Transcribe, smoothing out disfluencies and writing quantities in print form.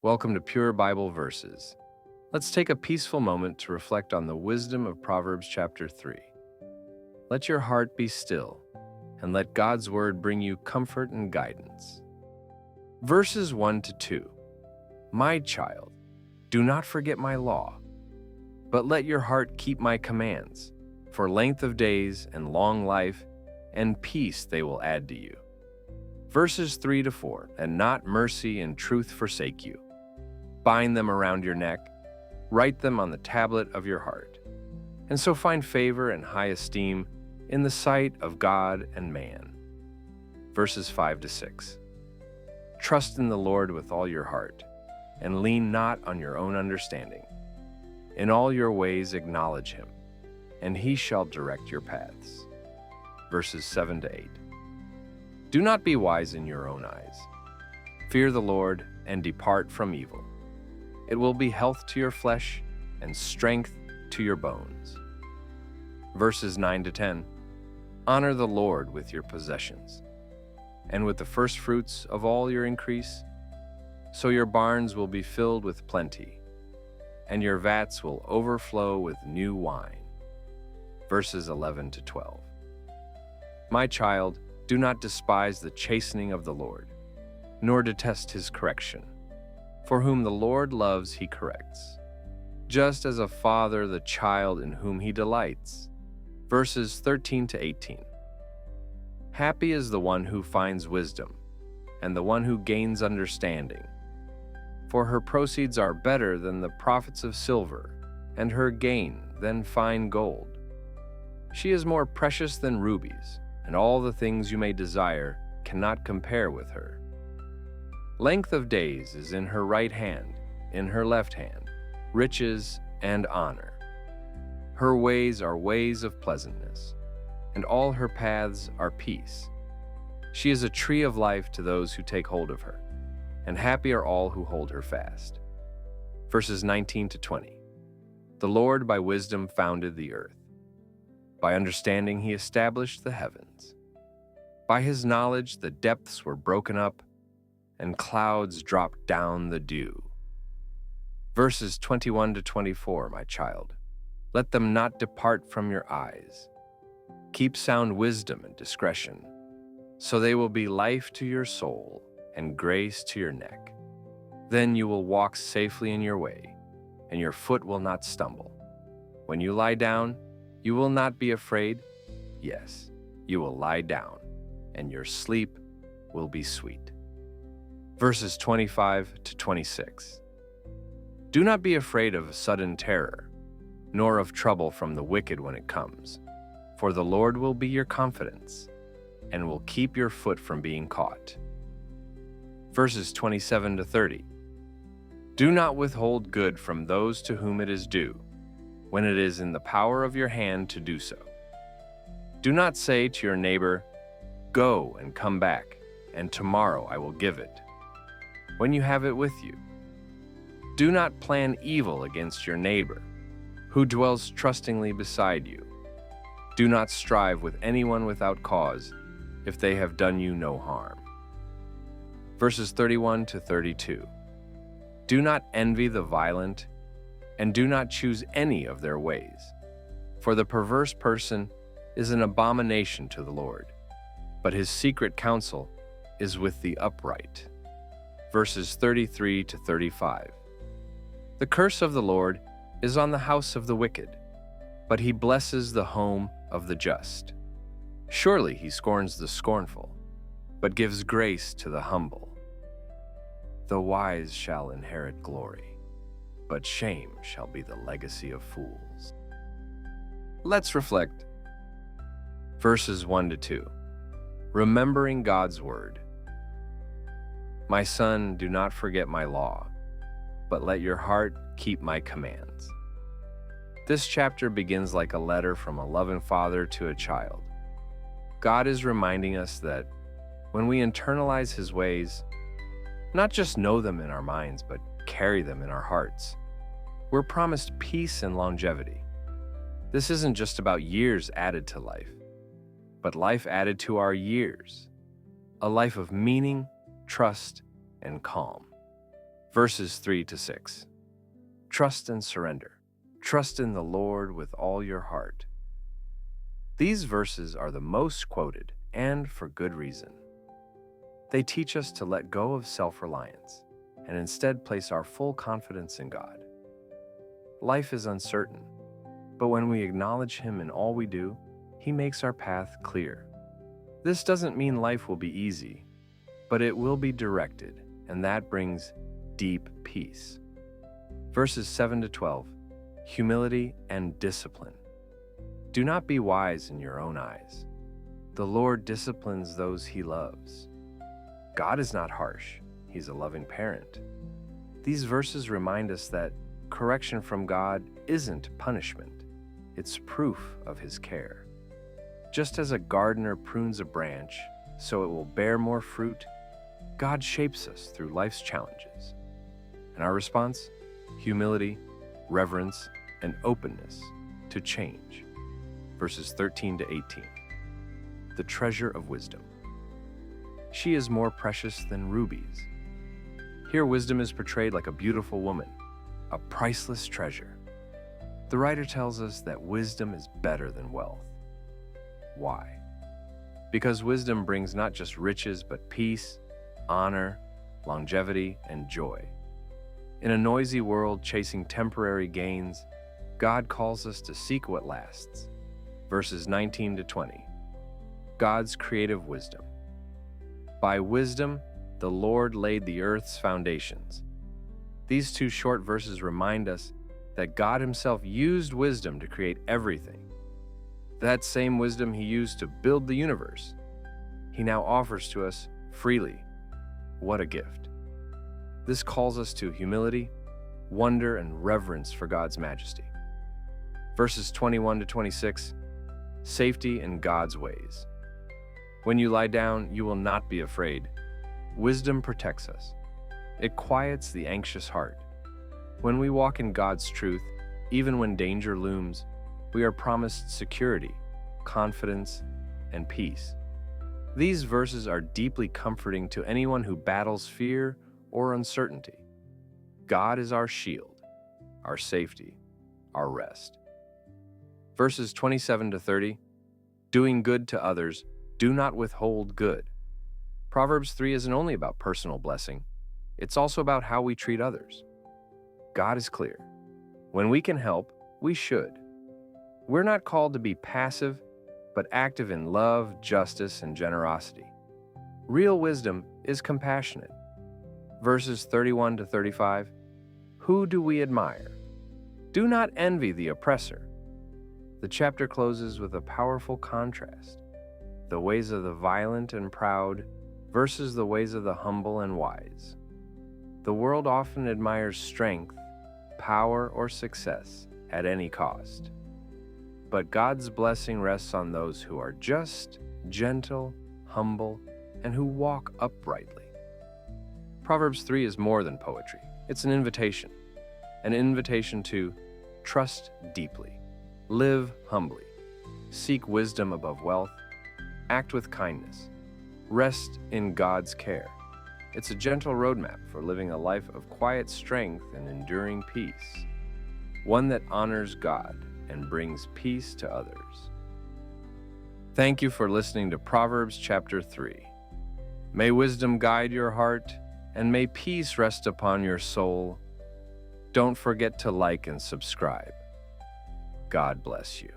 Welcome to Pure Bible Verses. Let's take a peaceful moment to reflect on the wisdom of Proverbs chapter 3. Let your heart be still, and let God's word bring you comfort and guidance. Verses 1 to 2. My child, do not forget my law, but let your heart keep my commands, for length of days and long life and peace they will add to you. Verses 3 to 4. And not mercy and truth forsake you. Bind them around your neck, write them on the tablet of your heart, and so find favor and high esteem in the sight of God and man. Verses 5 to 6. Trust in the Lord with all your heart, and lean not on your own understanding. In all your ways acknowledge him, and he shall direct your paths. Verses 7 to 8. Do not be wise in your own eyes. Fear the Lord and depart from evil. It will be health to your flesh and strength to your bones. Verses 9 to 10. Honor the Lord with your possessions, and with the firstfruits of all your increase, so your barns will be filled with plenty, and your vats will overflow with new wine. Verses 11 to 12. My child, do not despise the chastening of the Lord, nor detest his correction. For whom the Lord loves, he corrects, just as a father the child in whom he delights. Verses 13 to 18. Happy is the one who finds wisdom, and the one who gains understanding. For her proceeds are better than the profits of silver, and her gain than fine gold. She is more precious than rubies, and all the things you may desire cannot compare with her. Length of days is in her right hand, in her left hand, riches and honor. Her ways are ways of pleasantness, and all her paths are peace. She is a tree of life to those who take hold of her, and happy are all who hold her fast. Verses 19 to 20. The Lord by wisdom founded the earth. By understanding he established the heavens. By his knowledge the depths were broken up, and clouds dropped down the dew. Verses 21 to 24, my child. Let them not depart from your eyes. Keep sound wisdom and discretion, so they will be life to your soul and grace to your neck. Then you will walk safely in your way, and your foot will not stumble. When you lie down, you will not be afraid. Yes, you will lie down, and your sleep will be sweet. Verses 25 to 26. Do not be afraid of sudden terror, nor of trouble from the wicked when it comes, for the Lord will be your confidence, and will keep your foot from being caught. Verses 27 to 30. Do not withhold good from those to whom it is due, when it is in the power of your hand to do so. Do not say to your neighbor, "Go and come back, and tomorrow I will give it," when you have it with you. Do not plan evil against your neighbor, who dwells trustingly beside you. Do not strive with anyone without cause, if they have done you no harm. Verses 31 to 32. Do not envy the violent, and do not choose any of their ways. For the perverse person is an abomination to the Lord, but his secret counsel is with the upright. Verses 33 to 35. The curse of the Lord is on the house of the wicked, but he blesses the home of the just. Surely he scorns the scornful, but gives grace to the humble. The wise shall inherit glory, but shame shall be the legacy of fools. Let's reflect. Verses 1 to 2. Remembering God's word. My son, do not forget my law, but let your heart keep my commands. This chapter begins like a letter from a loving father to a child. God is reminding us that when we internalize his ways, not just know them in our minds, but carry them in our hearts, we're promised peace and longevity. This isn't just about years added to life, but life added to our years, a life of meaning, trust, and calm. Verses 3 to 6. Trust and surrender. Trust in the Lord with all your heart. These verses are the most quoted, and for good reason. They teach us to let go of self-reliance and instead place our full confidence in God. Life is uncertain, but when we acknowledge Him in all we do, He makes our path clear. This doesn't mean life will be easy, but it will be directed, and that brings deep peace. Verses 7 to 12. Humility and discipline. Do not be wise in your own eyes. The Lord disciplines those He loves. God is not harsh. He's a loving parent. These verses remind us that correction from God isn't punishment. It's proof of His care. Just as a gardener prunes a branch so it will bear more fruit, God shapes us through life's challenges. And our response? Humility, reverence, and openness to change. Verses 13 to 18. The treasure of wisdom. She is more precious than rubies. Here, wisdom is portrayed like a beautiful woman, a priceless treasure. The writer tells us that wisdom is better than wealth. Why? Because wisdom brings not just riches, but peace, honor, longevity, and joy. In a noisy world chasing temporary gains, God calls us to seek what lasts. Verses 19 to 20. God's creative wisdom. By wisdom, the Lord laid the earth's foundations. These two short verses remind us that God Himself used wisdom to create everything. That same wisdom He used to build the universe, He now offers to us freely. What a gift. This calls us to humility, wonder, and reverence for God's majesty. Verses 21 to 26. Safety in God's ways. When you lie down, you will not be afraid. Wisdom protects us. It quiets the anxious heart. When we walk in God's truth, even when danger looms, we are promised security, confidence, and peace. These verses are deeply comforting to anyone who battles fear or uncertainty. God is our shield, our safety, our rest. Verses 27 to 30. Doing good to others, do not withhold good. Proverbs 3 isn't only about personal blessing, it's also about how we treat others. God is clear. When we can help, we should. We're not called to be passive, but active in love, justice, and generosity. Real wisdom is compassionate. Verses 31 to 35. Who do we admire? Do not envy the oppressor. The chapter closes with a powerful contrast. The ways of the violent and proud versus the ways of the humble and wise. The world often admires strength, power, or success at any cost. But God's blessing rests on those who are just, gentle, humble, and who walk uprightly. Proverbs 3 is more than poetry. It's an invitation to trust deeply, live humbly, seek wisdom above wealth, act with kindness, rest in God's care. It's a gentle roadmap for living a life of quiet strength and enduring peace, one that honors God and brings peace to others. Thank you for listening to Proverbs chapter 3. May wisdom guide your heart, and may peace rest upon your soul. Don't forget to like and subscribe. God bless you.